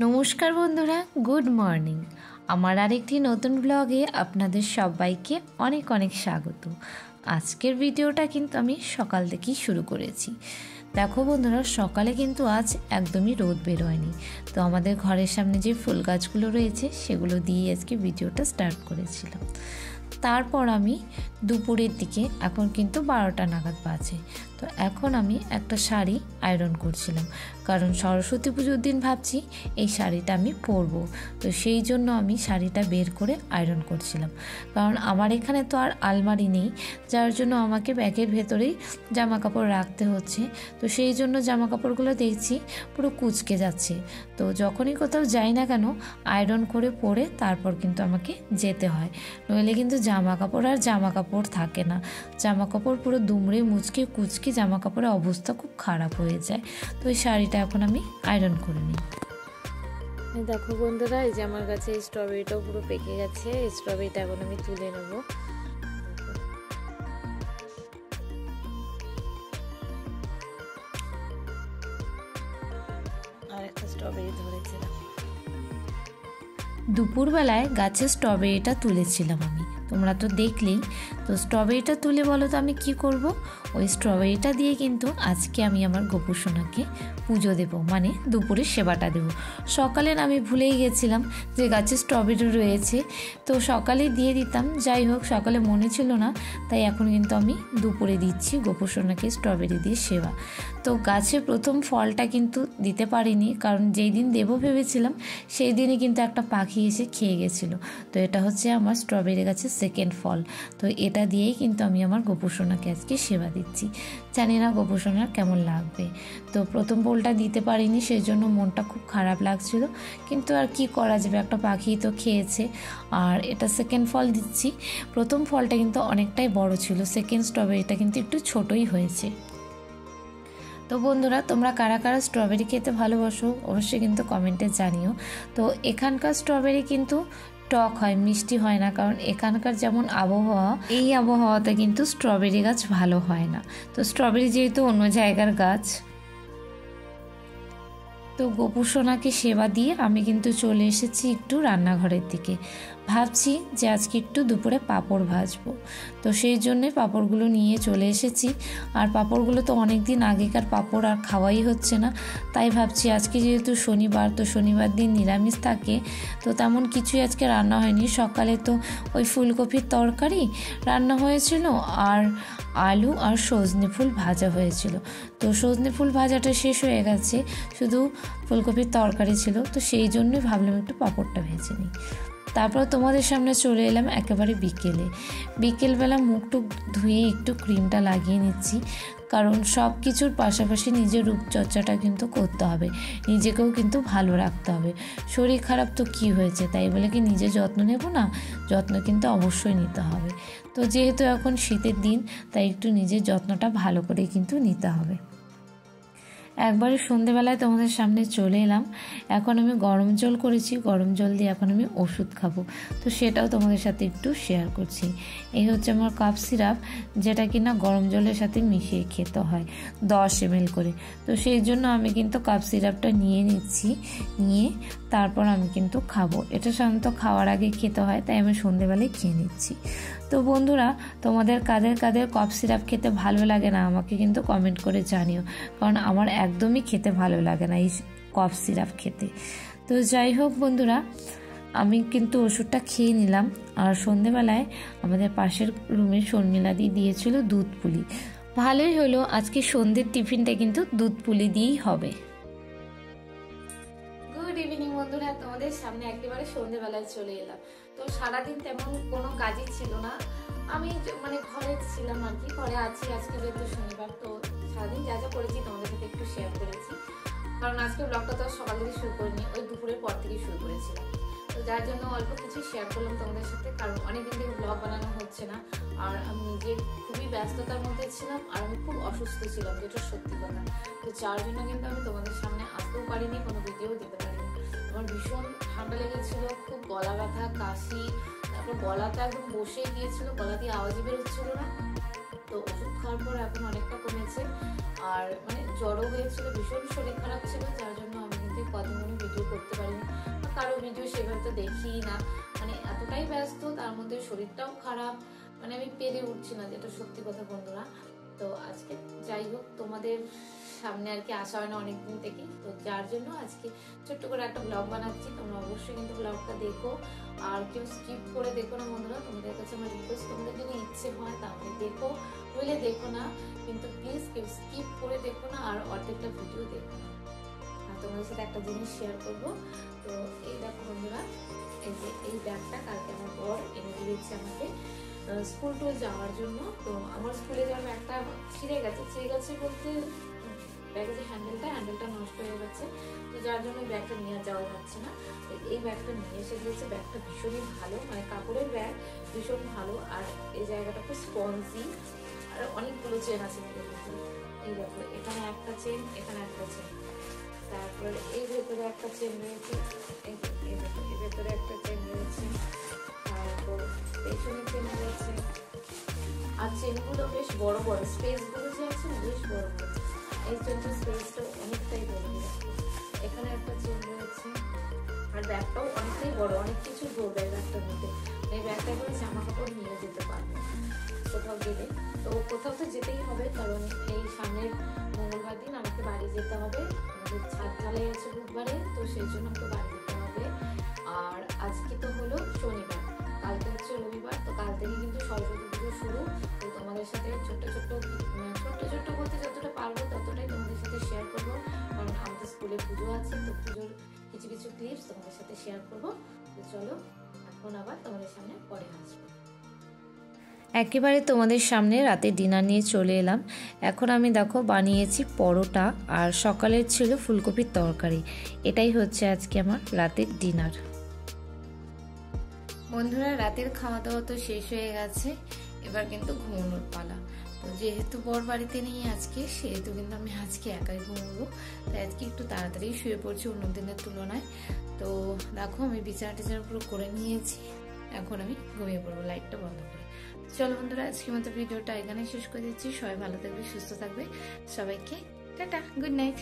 নমস্কার বন্ধুরা, good morning. আমার আরেকটি নতুন ব্লগে আপনাদের সবাইকে অনেক অনেক স্বাগত। আজকের ভিডিওটা কিন্তু আমি সকাল থেকেই শুরু করেছি। দেখো বন্ধুরা, সকালে কিন্তু আজ একদমই রোদ বেরোয়নি, তো আমাদের ঘরের সামনে যে ফুল গাছগুলো রয়েছে সেগুলো দিয়ে আজকে ভিডিওটা স্টার্ট করেছিলাম। তারপর আমি দুপুরের দিকে, এখন কিন্তু 12টা নাগাদ বাজে, তো এখন আমি একটা শাড়ি আয়রন করছিলাম, কারণ সরস্বতী পুজোর দিন ভাবছি এই শাড়িটা আমি পরবো। তো সেই জন্য আমি শাড়িটা বের করে আয়রন করছিলাম, কারণ আমার এখানে তো আর আলমারি নেই, যার জন্য আমাকে ব্যাগের ভেতরেই জামা কাপড় রাখতে হচ্ছে। তো সেই জন্য জামা কাপড়গুলো দেখছি পুরো কুঁচকে যাচ্ছে। তো যখনই কোথাও যাই না কেন আয়রন করে পরে তারপর কিন্তু আমাকে যেতে হয়, নইলে কিন্তু জামা কাপড় আর জামা কাপড় থাকে না। জামা কাপড় পুরো দুমড়ে মুচকে কুচকে জামা কাপড়ের অবস্থা খুব খারাপ হয়ে যায়। তো এই শাড়িটা এখন আমি আয়রন করে নিই। দেখো বন্ধুরা, এই যে আমার কাছে এই স্ট্রবেরিটাও পুরো পেকে গেছে। এই স্ট্রবেরিটা এখন আমি তুলে নেব। আর একটা স্ট্রবেরি ধরেছে। দুপুরবেলায় গাছে স্ট্রবেরিটা তুলেছিলাম আমি, তোমরা তো দেখলেই। তো স্ট্রবেরিটা তুলে বলো তো আমি কি করব? ওই স্ট্রবেরিটা দিয়ে কিন্তু আজকে আমি আমার গোপুসোনাকে পুজো দেব, মানে দুপুরে সেবাটা দেব। সকালে আমি ভুলেই গেছিলাম যে গাছে স্ট্রবেরি রয়েছে, তো সকালে দিয়ে দিতাম। যাই হোক, সকালে মনে ছিল না, তাই এখন কিন্তু আমি দুপুরে দিচ্ছি গোপুসোনাকে স্ট্রবেরি দিয়ে সেবা। তো গাছে প্রথম ফলটা কিন্তু দিতে পারিনি, কারণ যেই দিন দেবো ভেবেছিলাম সেই দিনই কিন্তু একটা পাখি এসে খেয়ে গেছিলো। তো এটা হচ্ছে আমার স্ট্রবেরি গাছের সেকেন্ড ফল। তো এটা দিয়েই কিন্তু আমি আমার গোপুসোনাকে আজকে সেবা দিচ্ছি। জানি না গোপুসোনার কেমন লাগবে। তো প্রথম ফলটা দিতে পারিনি, সেই জন্য মনটা খুব খারাপ লাগছিল, কিন্তু আর কি করা যাবে, একটা পাখি তো খেয়েছে। আর এটা সেকেন্ড ফল দিচ্ছি। প্রথম ফলটা কিন্তু অনেকটাই বড় ছিল, সেকেন্ড স্ট্রবেরিটা কিন্তু একটু ছোটই হয়েছে। তো বন্ধুরা, তোমরা কারা কারা স্ট্রবেরি খেতে ভালোবাসো অবশ্যই কিন্তু কমেন্টে জানিও। তো এখানকার স্ট্রবেরি কিন্তু টক হয়, মিষ্টি হয় না, কারণ এখানকার যেমন আবহাওয়া, এই আবহাওয়াতে কিন্তু স্ট্রবেরি গাছ ভালো হয় না। তো স্ট্রবেরি যেহেতু অন্য জায়গার গাছ। তো গোপুসোনাকে সেবা দিয়ে আমি কিন্তু চলে এসেছি একটু রান্নাঘরের দিকে। ভাবছি যে আজকে একটু দুপুরে পাঁপড় ভাজবো, তো সেই জন্যে পাঁপড়গুলো নিয়ে চলে এসেছি। আর পাঁপড়গুলো তো অনেক দিন আগেকার পাঁপড়, আর খাওয়াই হচ্ছে না। তাই ভাবছি আজকে যেহেতু শনিবার, তো শনিবার দিন নিরামিষ থাকে, তো তেমন কিছুই আজকে রান্না হয়নি। সকালে তো ওই ফুলকপির তরকারি রান্না হয়েছিল, আর আলু আর সজনে ফুল ভাজা হয়েছিল। তো সজনে ফুল ভাজাটা শেষ হয়ে গেছে, শুধু ফুলকপির তরকারি ছিল। তো সেই জন্যই ভাবলাম একটু পাঁপড়টা ভেজে নিই। তারপর তোমাদের সামনে চলে এলাম একেবারে বিকেলবেলা মুখ টুক ধুয়ে একটু ক্রিমটা লাগিয়ে নিচ্ছি, কারণ সব কিছুর পাশাপাশি নিজের রূপচর্চাটা কিন্তু করতে হবে, নিজেকেও কিন্তু ভালো রাখতে হবে। শরীর খারাপ তো কি হয়েছে, তাই বলে কি নিজের যত্ন নেব না? যত্ন কিন্তু অবশ্যই নিতে হবে। তো যেহেতু এখন শীতের দিন, তাই একটু নিজের যত্নটা ভালো করে কিন্তু নিতে হবে। একবারে সন্ধেবেলায় তোমাদের সামনে চলে এলাম। এখন আমি গরম জল করেছি, গরম জল দিয়ে এখন আমি ওষুধ খাবো, তো সেটাও তোমাদের সাথে একটু শেয়ার করছি। এই হচ্ছে আমার কাপ সিরাপ, যেটা কিনা গরম জলের সাথে মিশিয়ে খেতে হয় 10 ml করে। তো সেই জন্য আমি কিন্তু কাপ সিরাপটা নিয়ে নিচ্ছি, নিয়ে তারপর আমি কিন্তু খাবো। এটা সাধারণত খাওয়ার আগে খেতে হয়, তাই আমি সন্ধেবেলায় খেয়ে নিচ্ছি। তো বন্ধুরা, তোমাদের কাদের কাদের কফ সিরাপ খেতে ভালো লাগে না আমাকে কিন্তু কমেন্ট করে জানিও, কারণ আমার একদমই খেতে ভালো লাগে না এই কফ সিরাপ খেতে। তো যাই হোক বন্ধুরা, আমি কিন্তু ওষুধটা খেয়ে নিলাম। আর সন্ধেবেলায় আমাদের পাশের রুমে শর্মিলাদি দিয়েছিল দুধ পুলি। ভালোই হলো, আজকে সন্ধ্যের টিফিনটা কিন্তু দুধ পুলি দিয়েই হবে। গুড ইভিনিং বন্ধুরা, তোমাদের সামনে একেবারে সন্ধ্যেবেলায় চলে এলাম। তো সারাদিন তেমন কোনো কাজই ছিল না, আমি মানে ঘরে ছিলাম আর কি, ঘরে আছি। আজকে যেহেতু শনিবার, তো সারাদিন যা যা করেছি তোমাদের সাথে একটু শেয়ার করেছি, কারণ আজকে ব্লগটা তো সকাল থেকে শুরু করিনি, ওই দুপুরের পর থেকে শুরু করেছিলাম। তো যার জন্য অল্প কিছু শেয়ার করলাম তোমাদের সাথে, কারণ অনেকদিন থেকে ব্লগ বানানো হচ্ছে না। আর আমি নিজে খুবই ব্যস্ততার মধ্যে ছিলাম, আর আমি খুব অসুস্থ ছিলাম, যেটা সত্যি কথা। তো যার জন্য কিন্তু আমি তোমাদের সামনে আসতেও পারিনি, কোনো ভিডিও দিতে পারিনি। আমার ভীষণ ঠান্ডা লেগেছিল, খুব গলা ব্যথা, কাশি, তারপর গলাটা একদম বসে গিয়েছিল, গলা দিয়ে আওয়াজই বেরোচ্ছিল না। তো ওষুধ খাওয়ার পর এখন অনেকটা কমেছে, আর মানে জ্বরও হয়েছিল, ভীষণ শরীর খারাপ ছিল, যার জন্য আমি থেকে কদিন কোনো ভিডিও করতে পারিনি, কারো ভিডিও সেভাবে তো দেখি না, মানে এতটাই ব্যস্ত, তার মধ্যে শরীরটাও খারাপ, মানে আমি পেরে উঠছি না, যেটা সত্যি কথা বন্ধুরা। তো আজকে যাই হোক তোমাদের সামনে আর কি আসা হয় না অনেকদিন থেকে, তো যার জন্য আজকে ছোট্ট করে একটা ব্লগ বানাচ্ছি। তোমরা অবশ্যই কিন্তু ব্লগটা দেখো, আর কেউ স্কিপ করে দেখো না বন্ধুরা, তোমাদের কাছে আমার রিকোয়েস্ট, তোমাদের যদি ইচ্ছে হয় তাহলে দেখো, নইলে দেখো না, কিন্তু প্লিজ কেউ স্কিপ করে দেখো না আর অর্ধেকটা ভিডিও দেখো না। আর তোমাদের সাথে একটা জিনিস শেয়ার করবো। তো এই দেখো বন্ধুরা, এই যে এই ব্যাগটা কালকে আমার বর এনে দিয়েছে আমাকে স্কুল টুল যাওয়ার জন্য। তো আমার স্কুলে যাওয়ার ব্যাগটা ছিঁড়ে গেছে বলতে ব্যাগের যে হ্যান্ডেলটা নষ্ট হয়ে গেছে, তো যার জন্য ব্যাগটা নিয়ে যাওয়া যাচ্ছে না। এই ব্যাগটা নিয়ে এসে দিয়েছে, ব্যাগটা ভীষণই ভালো, মানে কাপড়ের ব্যাগ, ভীষণ ভালো। আর এই জায়গাটা খুব স্পঞ্জি, আর অনেকগুলো চেন আছে এর ভিতরে। এই দেখো, এখানে একটা চেন, এখানে একটা চেন, তারপরে এই ভেতরে একটা চেন রয়েছে, এই দেখো এই ভেতরে একটা চেন রয়েছে, তারপর পেছনে চেন রয়েছে। আর চেনগুলো বেশ বড় বড়, স্পেসগুলো যে আছে না বেশ বড় বড়, এই চেনটার স্পেসটা অনেকটাই বড়। এখানে একটা চেন রয়েছে, আর ব্যাগটাও অনেকটাই বড়, অনেক কিছু ধরবে ব্যাগটার মধ্যে। এই ব্যাগটা করে জামা কাপড় নিয়ে যেতে পারবে কোথাও গেলে। তো কোথাও তো যেতেই হবে, কারণ এই সামনের মঙ্গলবার দিন আমাকে বাড়ি যেতে হবে, আমাদের ছাদ ঢালাই আছে বুধবারে, তো সেই জন্য আমাকে বাড়ি যেতে হবে। আর আজকে তো হলো শনিবার, কালকে হচ্ছে রবিবার, তো কাল থেকে কিন্তু সরস্বতী পুজো শুরু। তো তোমাদের সাথে ছোট্ট বলতে যতটা পারবো ততটাই তোমাদের সাথে শেয়ার করবো, কারণ আমাদের স্কুলে পুজো আছে, তো পুজোর কিছু ক্লিপস তোমাদের সাথে শেয়ার করবো। তো চলো এখন আবার তোমাদের সামনে পরে আসবো। একেবারে তোমাদের সামনে রাতে ডিনার নিয়ে চলে এলাম। এখন আমি দেখো বানিয়েছি পরোটা, আর সকালের ছিল ফুলকপির তরকারি। এটাই হচ্ছে আজকে আমার রাতের ডিনার। বন্ধুরা, রাতের খাওয়া দাওয়া তো শেষ হয়ে গেছে, এবার কিন্তু ঘুমানোর পালা। তো যেহেতু বর বাড়িতে নেই আজকে, সেহেতু কিন্তু আমি আজকে একাই ঘুমাবো, তাই আজকে একটু তাড়াতাড়ি শুয়ে পড়ছি অন্য দিনের তুলনায়। তো দেখো আমি বিছানা টিছানা পুরো করে নিয়েছি, এখন আমি ঘুমিয়ে পড়বো লাইটটা বন্ধ করে। চলো বন্ধুরা, আজকের মতো ভিডিওটা এখানে শেষ করে দিচ্ছি। সবাই ভালো থাকবে, সুস্থ থাকবে, সবাইকে টাটা, গুড নাইট।